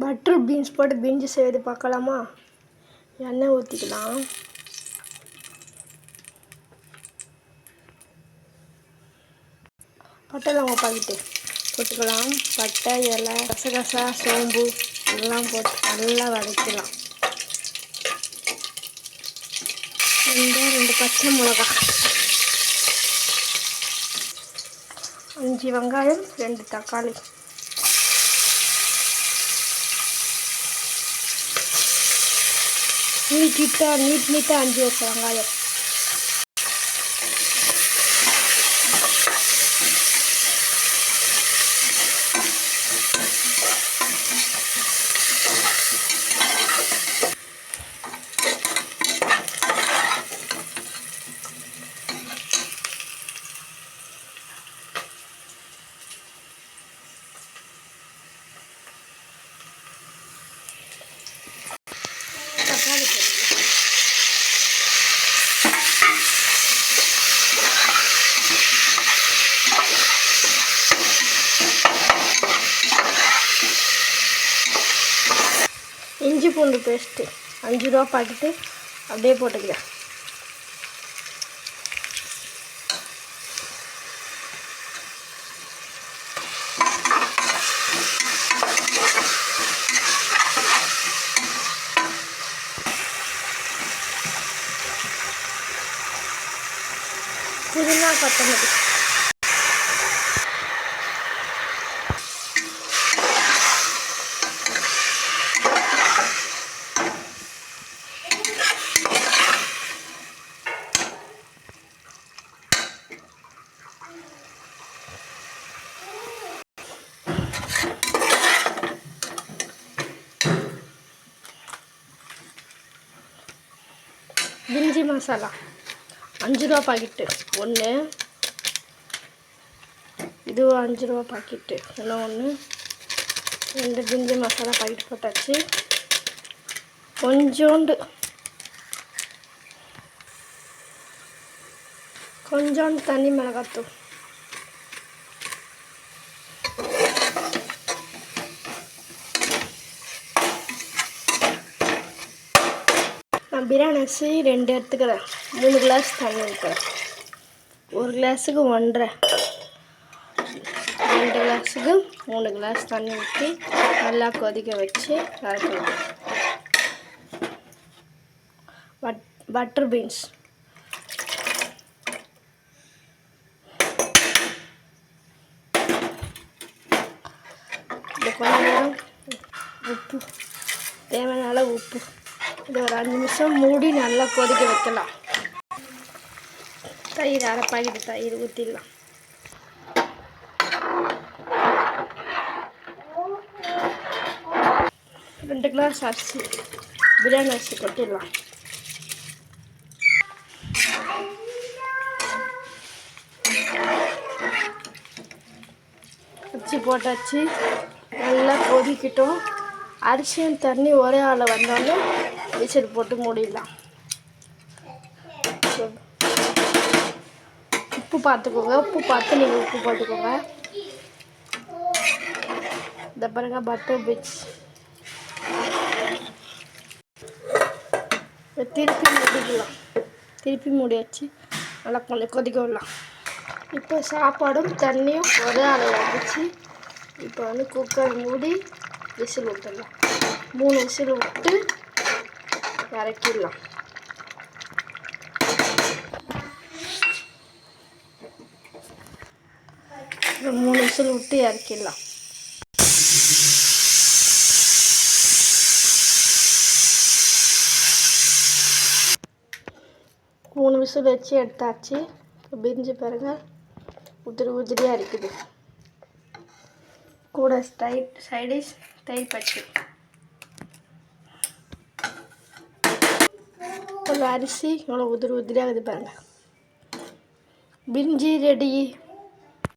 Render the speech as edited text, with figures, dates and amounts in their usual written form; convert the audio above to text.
Butter beans போட்டு பிரிஞ்சி செய்வது பார்க்கலாமா? எண்ணெய் ஊற்றிக்கலாம். பட்டை லவங்கம் பாக்கெட்டு போட்டுக்கலாம். பட்டை, இலை, கசகசா, சோம்பு எல்லாம் போட்டு நல்லா வதக்கலாம். 2 பச்சை மிளகாய், 5 வெங்காயம், 2 தக்காளி, நீட்டாக 5 வெங்காயம், தக்காளி போட்டுக்கலாம். இஞ்சி பூண்டு பேஸ்ட்டு 5 ரூபா பாக்கெட்டு அப்படியே போட்டுக்கிறேன். புதினா, கொத்தமல்லி, பிரிஞ்சி மசாலா 5 ரூபா பாக்கெட்டு ஒன்று, இதுவும் 5 ரூபா பாக்கெட்டு ஒன்று, 2 பிரிஞ்சி மசாலா பாக்கெட் போட்டாச்சு. கொஞ்சோண்டு தனி மிளகாத்தூள், நான் பிரியாணி அரிசி 2 எடுத்துக்கிறேன். 3 கிளாஸ் தண்ணி ஊற்றுறேன். 1 கிளாஸுக்கு 1.5, 2 கிளாஸுக்கு 3 கிளாஸ் தண்ணி ஊற்றி நல்லா கொதிக்க வச்சு இறக்கலாம். பட்டர் பீன்ஸ் இது கொஞ்ச நேரம், உப்பு தேவையான அளவு உப்பு, இது ஒரு 5 நிமிஷம் மூடி நல்லா கொதிக்க வைக்கலாம். தயிர் 1/2 பாக்கெட்டு தயிர் ஊற்றிடலாம். ரெண்டு கிளாஸ் அரிசி, பிரியாணி அரிசி கொட்டிடலாம். அரிசி போட்டாச்சு, நல்லா கொதிக்கிட்டோம். அரிசியும் தண்ணி ஒரே ஆளை வந்தோடனே விசில் போட்டு மூடிடலாம். உப்பு பார்த்துக்கோங்க, உப்பு பார்த்து நீங்கள் உப்பு போட்டுக்கோங்க. இந்த பாருங்க பட்டர் பீன்ஸ். திருப்பி மூடிக்கலாம். திருப்பி மூடியாச்சு, நல்லா கொஞ்சம் கொதிக்க விடலாம். இப்போ சாப்பாடும் தண்ணியும் ஒரே அளவில் வந்துச்சு. இப்போ வந்து குக்கர் மூடி விசில் விட்டுடலாம். 3 விசில் விட்டு இறக்கிடலாம். இப்போ 3 விசில் விட்டு இறக்கிடலாம். மூணு விசில் வச்சு எடுத்தாச்சு. இப்போ பிரிஞ்சு பாருங்க, உதிரியாக இருக்குது. கூட சைடிஷ் தயிர் பச்சை, ஒரு அரிசி இவ்வளோ உதிரியாக இருக்குது பாருங்கள். பிரிஞ்சி ரெடி.